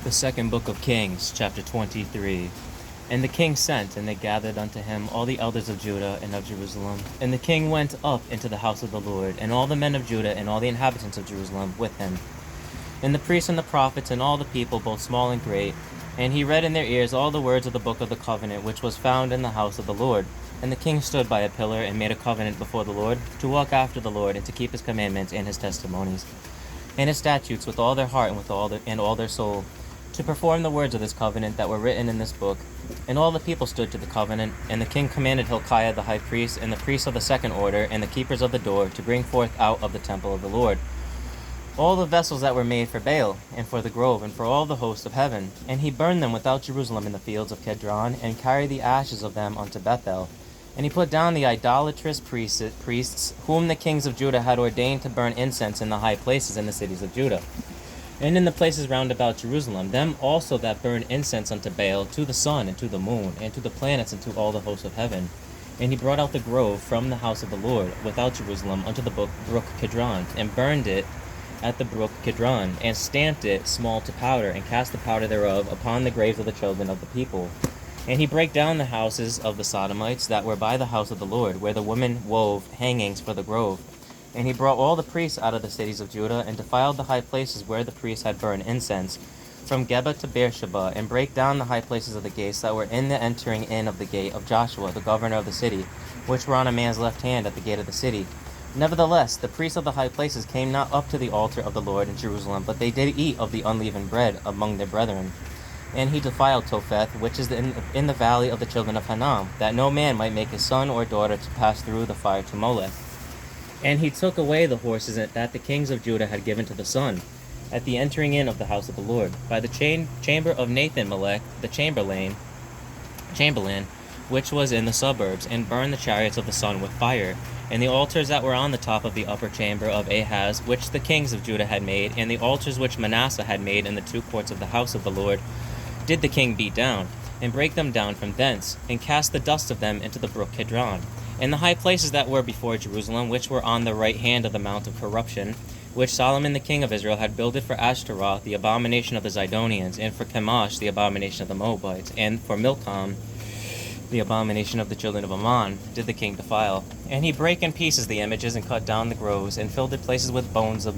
The second book of Kings, chapter 23. And the king sent, and they gathered unto him all the elders of Judah and of Jerusalem. And the king went up into the house of the Lord, and all the men of Judah and all the inhabitants of Jerusalem with him, and the priests and the prophets and all the people, both small and great. And he read in their ears all the words of the book of the covenant, which was found in the house of the Lord. And the king stood by a pillar and made a covenant before the Lord, to walk after the Lord, and to keep his commandments and his testimonies, and his statutes with all their heart and with all their soul, to perform the words of this covenant that were written in this book. And all the people stood to the covenant. And the king commanded Hilkiah the high priest, and the priests of the second order, and the keepers of the door, to bring forth out of the temple of the Lord all the vessels that were made for Baal, and for the grove, and for all the host of heaven. And he burned them without Jerusalem in the fields of Kedron, and carried the ashes of them unto Bethel. And he put down the idolatrous priests, whom the kings of Judah had ordained to burn incense in the high places in the cities of Judah, and in the places round about Jerusalem, them also that burn incense unto Baal, to the sun, and to the moon, and to the planets, and to all the hosts of heaven. And he brought out the grove from the house of the Lord, without Jerusalem, unto the brook Kidron, and burned it at the brook Kidron, and stamped it small to powder, and cast the powder thereof upon the graves of the children of the people. And he brake down the houses of the Sodomites that were by the house of the Lord, where the women wove hangings for the grove. And he brought all the priests out of the cities of Judah, and defiled the high places where the priests had burned incense, from Geba to Beersheba, and brake down the high places of the gates that were in the entering in of the gate of Joshua, the governor of the city, which were on a man's left hand at the gate of the city. Nevertheless, the priests of the high places came not up to the altar of the Lord in Jerusalem, but they did eat of the unleavened bread among their brethren. And he defiled Topheth, which is in the valley of the children of Hinnom, that no man might make his son or daughter to pass through the fire to Molech. And he took away the horses that the kings of Judah had given to the sun, at the entering in of the house of the Lord, by the chamber of Nathan-melech, the chamberlain, which was in the suburbs, and burned the chariots of the sun with fire, and the altars that were on the top of the upper chamber of Ahaz, which the kings of Judah had made, and the altars which Manasseh had made in the two courts of the house of the Lord, did the king beat down, and break them down from thence, and cast the dust of them into the brook Kidron. And the high places that were before Jerusalem, which were on the right hand of the mount of corruption, which Solomon the king of Israel had builded for Ashtaroth, the abomination of the Zidonians, and for Chemosh, the abomination of the Moabites, and for Milcom, the abomination of the children of Ammon, did the king defile. And he brake in pieces the images, and cut down the groves, and filled the places with the bones of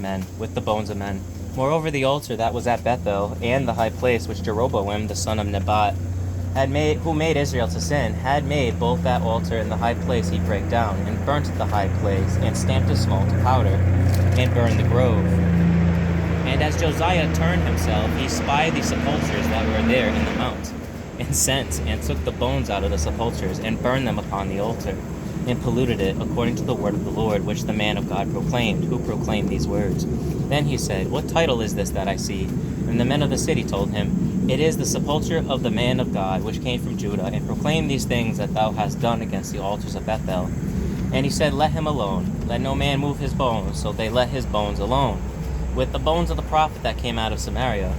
men. Moreover, the altar that was at Bethel, and the high place which Jeroboam the son of Nebat had made, who made Israel to sin, had made both that altar and the high place he brake down, and burnt the high place, and stamped it small to powder, and burned the grove. And as Josiah turned himself, he spied the sepulchres that were there in the mount, and sent, and took the bones out of the sepulchres, and burned them upon the altar, and polluted it, according to the word of the Lord, which the man of God proclaimed, who proclaimed these words. Then he said, What title is this that I see? And the men of the city told him, It is the sepulchre of the man of God, which came from Judah, and proclaimed these things that thou hast done against the altars of Bethel. And he said, Let him alone, let no man move his bones. So they let his bones alone, with the bones of the prophet that came out of Samaria,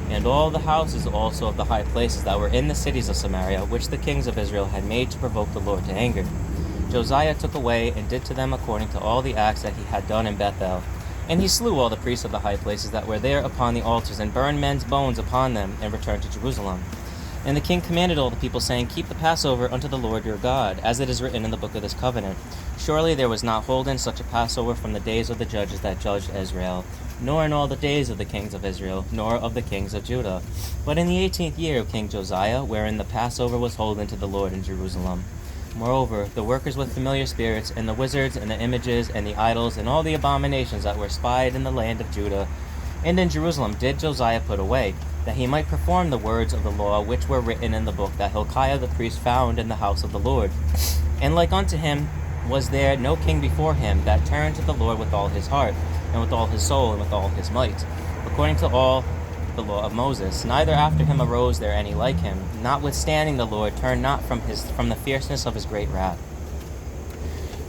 and all the houses also of the high places that were in the cities of Samaria, which the kings of Israel had made to provoke the Lord to anger. Josiah took away, and did to them according to all the acts that he had done in Bethel. And he slew all the priests of the high places that were there upon the altars, and burned men's bones upon them, and returned to Jerusalem. And the king commanded all the people, saying, Keep the Passover unto the Lord your God, as it is written in the book of this covenant. Surely there was not holden such a Passover from the days of the judges that judged Israel, nor in all the days of the kings of Israel, nor of the kings of Judah, but in the 18th year of King Josiah, wherein the Passover was holden to the Lord in Jerusalem. Moreover, the workers with familiar spirits, and the wizards, and the images, and the idols, and all the abominations that were spied in the land of Judah and in Jerusalem did Josiah put away, that he might perform the words of the law which were written in the book that Hilkiah the priest found in the house of the Lord. And like unto him was there no king before him that turned to the Lord with all his heart, and with all his soul, and with all his might, according to all the law of Moses. Neither after him arose there any like him. Notwithstanding the Lord turned not from the fierceness of his great wrath,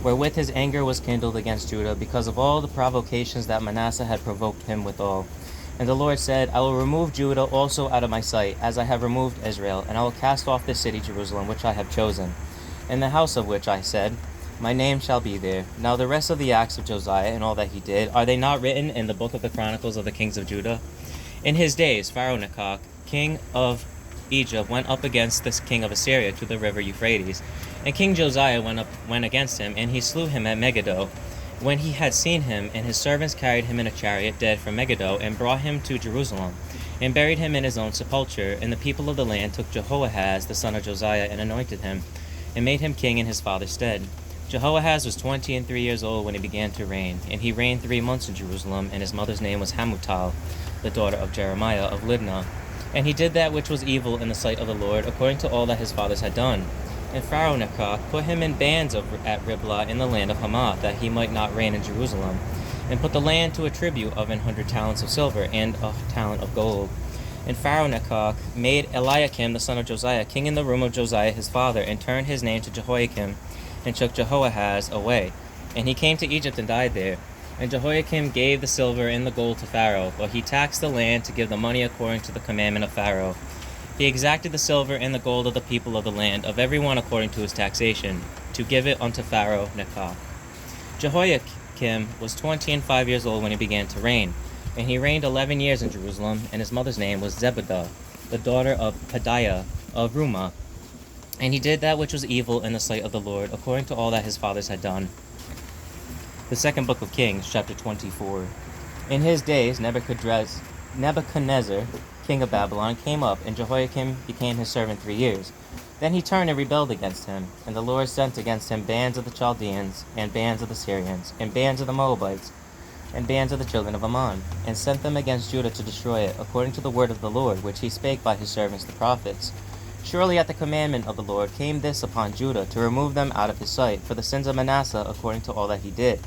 wherewith his anger was kindled against Judah, because of all the provocations that Manasseh had provoked him withal. And the Lord said, I will remove Judah also out of my sight, as I have removed Israel, and I will cast off this city Jerusalem, which I have chosen, and the house of which I said, My name shall be there. Now the rest of the acts of Josiah, and all that he did, are they not written in the book of the Chronicles of the kings of Judah? In his days, Pharaoh Nechoch king of Egypt, went up against this king of Assyria to the river Euphrates. And King Josiah went against him, and he slew him at Megiddo. When he had seen him, and his servants carried him in a chariot dead from Megiddo, and brought him to Jerusalem, and buried him in his own sepulchre. And the people of the land took Jehoahaz the son of Josiah, and anointed him, and made him king in his father's stead. Jehoahaz was 23 years old when he began to reign, and he reigned 3 months in Jerusalem, and his mother's name was Hamutal, the daughter of Jeremiah of Libnah. And he did that which was evil in the sight of the Lord, according to all that his fathers had done. And Pharaoh-Nechoh put him in bands at Riblah in the land of Hamath, that he might not reign in Jerusalem, and put the land to a tribute of 100 talents of silver and a talent of gold. And Pharaoh-Nechoh made Eliakim the son of Josiah king in the room of Josiah his father, and turned his name to Jehoiakim, and took Jehoahaz away. And he came to Egypt and died there. And Jehoiakim gave the silver and the gold to Pharaoh, but he taxed the land to give the money according to the commandment of Pharaoh. He exacted the silver and the gold of the people of the land, of every one according to his taxation, to give it unto Pharaoh-Nechoh. Jehoiakim was 25 years old when he began to reign, and he reigned 11 years in Jerusalem, and his mother's name was Zebudah, the daughter of Pedaiah of Rumah. And he did that which was evil in the sight of the Lord, according to all that his fathers had done. The second book of Kings, chapter 24. In his days, Nebuchadnezzar, king of Babylon, came up, and Jehoiakim became his servant 3 years. Then he turned and rebelled against him, and the Lord sent against him bands of the Chaldeans, and bands of the Syrians, and bands of the Moabites, and bands of the children of Ammon, and sent them against Judah to destroy it, according to the word of the Lord, which he spake by his servants the prophets. Surely at the commandment of the Lord came this upon Judah, to remove them out of his sight, for the sins of Manasseh, according to all that he did,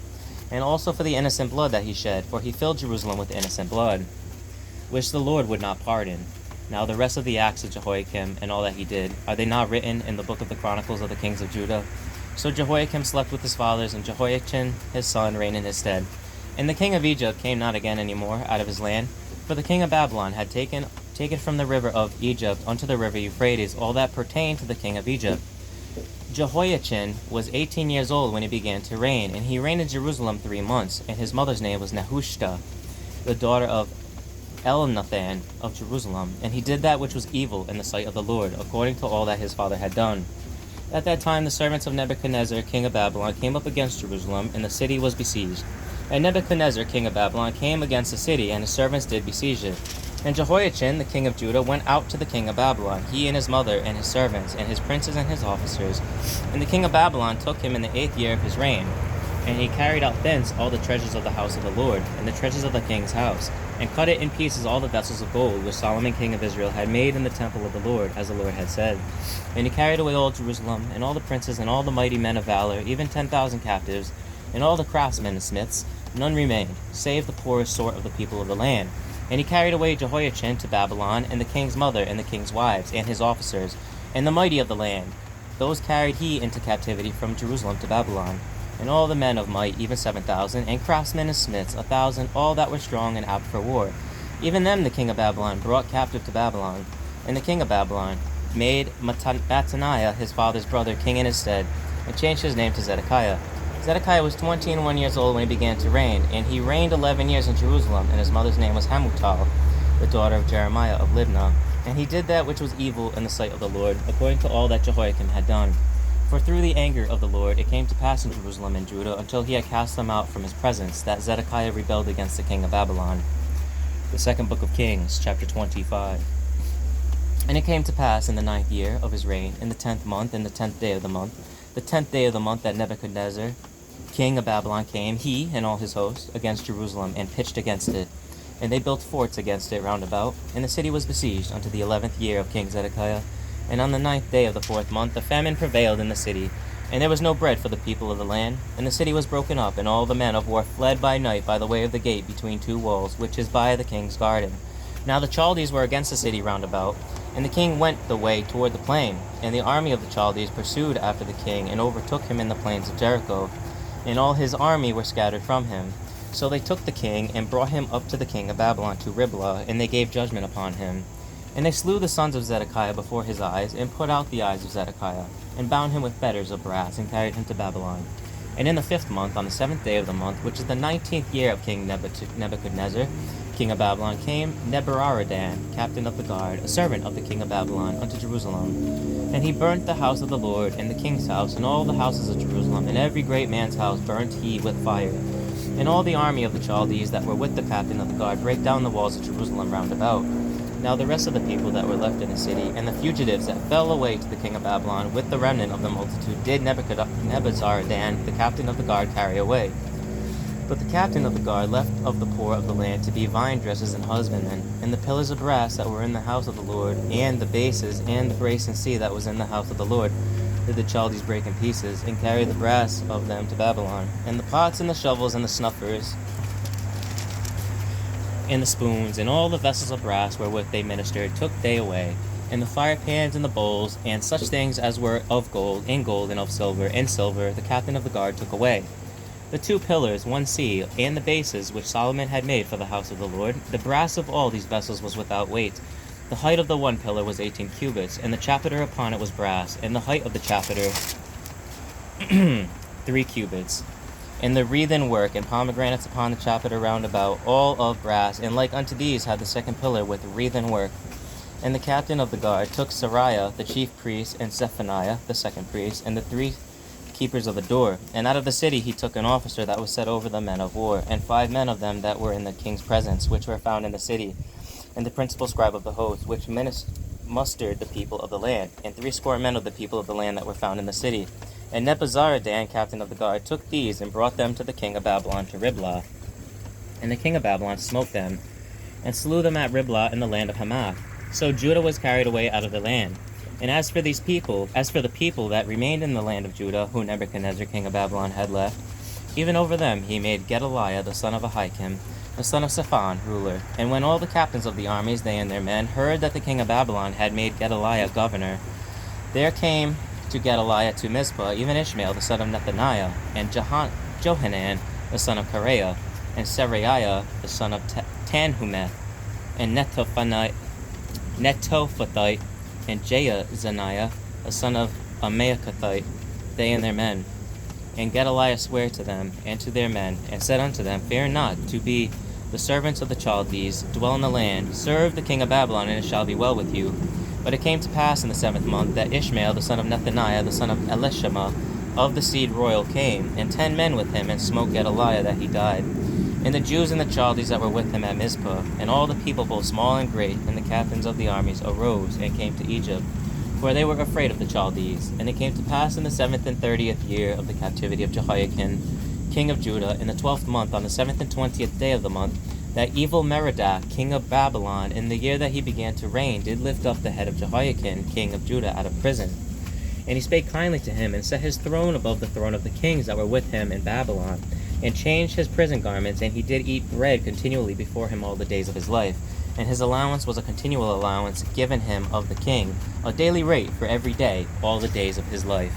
and also for the innocent blood that he shed, for he filled Jerusalem with innocent blood, which the Lord would not pardon. Now the rest of the acts of Jehoiakim, and all that he did, are they not written in the book of the Chronicles of the kings of Judah? So Jehoiakim slept with his fathers, and Jehoiachin his son reigned in his stead. And the king of Egypt came not again any more out of his land, for the king of Babylon had taken from the river of Egypt unto the river Euphrates all that pertained to the king of Egypt. Jehoiachin was 18 years old when he began to reign, and he reigned in Jerusalem 3 months, and his mother's name was Nehushta, the daughter of Elnathan of Jerusalem. And he did that which was evil in the sight of the Lord, according to all that his father had done. At that time the servants of Nebuchadnezzar, king of Babylon, came up against Jerusalem, and the city was besieged. And Nebuchadnezzar, king of Babylon, came against the city, and his servants did besiege it. And Jehoiachin, the king of Judah, went out to the king of Babylon, he and his mother, and his servants, and his princes, and his officers. And the king of Babylon took him in the 8th year of his reign. And he carried out thence all the treasures of the house of the Lord, and the treasures of the king's house, and cut it in pieces all the vessels of gold which Solomon king of Israel had made in the temple of the Lord, as the Lord had said. And he carried away all Jerusalem, and all the princes, and all the mighty men of valor, even 10,000 captives, and all the craftsmen and smiths. None remained, save the poorest sort of the people of the land. And he carried away Jehoiachin to Babylon, and the king's mother, and the king's wives, and his officers, and the mighty of the land. Those carried he into captivity from Jerusalem to Babylon. And all the men of might, even 7,000, and craftsmen and smiths, 1,000, all that were strong and apt for war. Even them the king of Babylon brought captive to Babylon. And the king of Babylon made Mattaniah his father's brother king in his stead, and changed his name to Zedekiah. Zedekiah was 21 years old when he began to reign, and he reigned 11 years in Jerusalem, and his mother's name was Hamutal, the daughter of Jeremiah of Libnah. And he did that which was evil in the sight of the Lord, according to all that Jehoiakim had done. For through the anger of the Lord it came to pass in Jerusalem and Judah, until he had cast them out from his presence, that Zedekiah rebelled against the king of Babylon. The second book of Kings, chapter 25. And it came to pass in the 9th year of his reign, in the 10th month, in the 10th day of the month, that Nebuchadnezzar, king of Babylon, came, he and all his host, against Jerusalem, and pitched against it. And they built forts against it round about, and the city was besieged unto the 11th year of King Zedekiah. And on the 9th day of the 4th month the famine prevailed in the city, and there was no bread for the people of the land. And the city was broken up, and all the men of war fled by night by the way of the gate between 2 walls, which is by the king's garden. Now the Chaldees were against the city round about, and the king went the way toward the plain. And the army of the Chaldees pursued after the king, and overtook him in the plains of Jericho. And all his army were scattered from him. So they took the king, and brought him up to the king of Babylon to Riblah, and they gave judgment upon him. And they slew the sons of Zedekiah before his eyes, and put out the eyes of Zedekiah, and bound him with fetters of brass, and carried him to Babylon. And in the 5th month, on the 7th day of the month, which is the 19th year of King Nebuchadnezzar, king of Babylon, came Nebuzaradan, captain of the guard, a servant of the king of Babylon, unto Jerusalem. And he burnt the house of the Lord, and the king's house, and all the houses of Jerusalem, and every great man's house burnt he with fire. And all the army of the Chaldees that were with the captain of the guard brake down the walls of Jerusalem round about. Now the rest of the people that were left in the city, and the fugitives that fell away to the king of Babylon, with the remnant of the multitude, did Nebuzaradan, the captain of the guard, carry away. But the captain of the guard left of the poor of the land to be vine dressers and husbandmen, and the pillars of brass that were in the house of the Lord, and the bases, and the brazen sea that was in the house of the Lord, did the Chaldees break in pieces, and carry the brass of them to Babylon. And the pots and the shovels and the snuffers, and the spoons, and all the vessels of brass wherewith they ministered, took they away, and the fire pans and the bowls, and such things as were of gold, and of silver, and silver, the captain of the guard took away. The 2 pillars, 1 seal, and the bases which Solomon had made for the house of the Lord, the brass of all these vessels was without weight. The height of the 1 pillar was 18 cubits, and the chapiter upon it was brass, and the height of the chapiter 3 cubits. And the wreathen work and pomegranates upon the chapiter round about, all of brass, and like unto these had the 2nd pillar with wreathen work. And the captain of the guard took Sariah, the chief priest, and Zephaniah, the 2nd priest, and the 3 keepers of the door. And out of the city he took an officer that was set over the men of war, and 5 men of them that were in the king's presence, which were found in the city, and the principal scribe of the host, which mustered the people of the land, and 60 men of the people of the land that were found in the city. And Nebuzaradan, captain of the guard, took these, and brought them to the king of Babylon to Riblah. And the king of Babylon smote them, and slew them at Riblah in the land of Hamath. So Judah was carried away out of the land. And as for the people that remained in the land of Judah, who Nebuchadnezzar king of Babylon had left, even over them he made Gedaliah the son of Ahikam, the son of Shaphan, ruler. And when all the captains of the armies, they and their men, heard that the king of Babylon had made Gedaliah governor, there came to Gedaliah to Mizpah even Ishmael the son of Nethaniah, and Johanan the son of Kareah, and Seraiah the son of Tanhumeth, and Netophathite, and Jaazaniah the son of Amalechathite, they and their men. And Gedaliah sware to them and to their men, and said unto them, Fear not to be the servants of the Chaldees, dwell in the land, serve the king of Babylon, and it shall be well with you. But it came to pass in the 7th month that Ishmael the son of Nethaniah the son of Elishama of the seed royal came, and 10 men with him, and smote Gedaliah that he died. And the Jews and the Chaldees that were with him at Mizpah, and all the people both small and great, and the captains of the armies, arose and came to Egypt, for they were afraid of the Chaldees. And it came to pass in the 7th and 30th year of the captivity of Jehoiakim, king of Judah, in the 12th month, on the 7th and 20th day of the month, that evil Merodach, king of Babylon, in the year that he began to reign, did lift up the head of Jehoiakim, king of Judah, out of prison. And he spake kindly to him, and set his throne above the throne of the kings that were with him in Babylon, and changed his prison garments, and he did eat bread continually before him all the days of his life. And his allowance was a continual allowance given him of the king, a daily rate for every day, all the days of his life.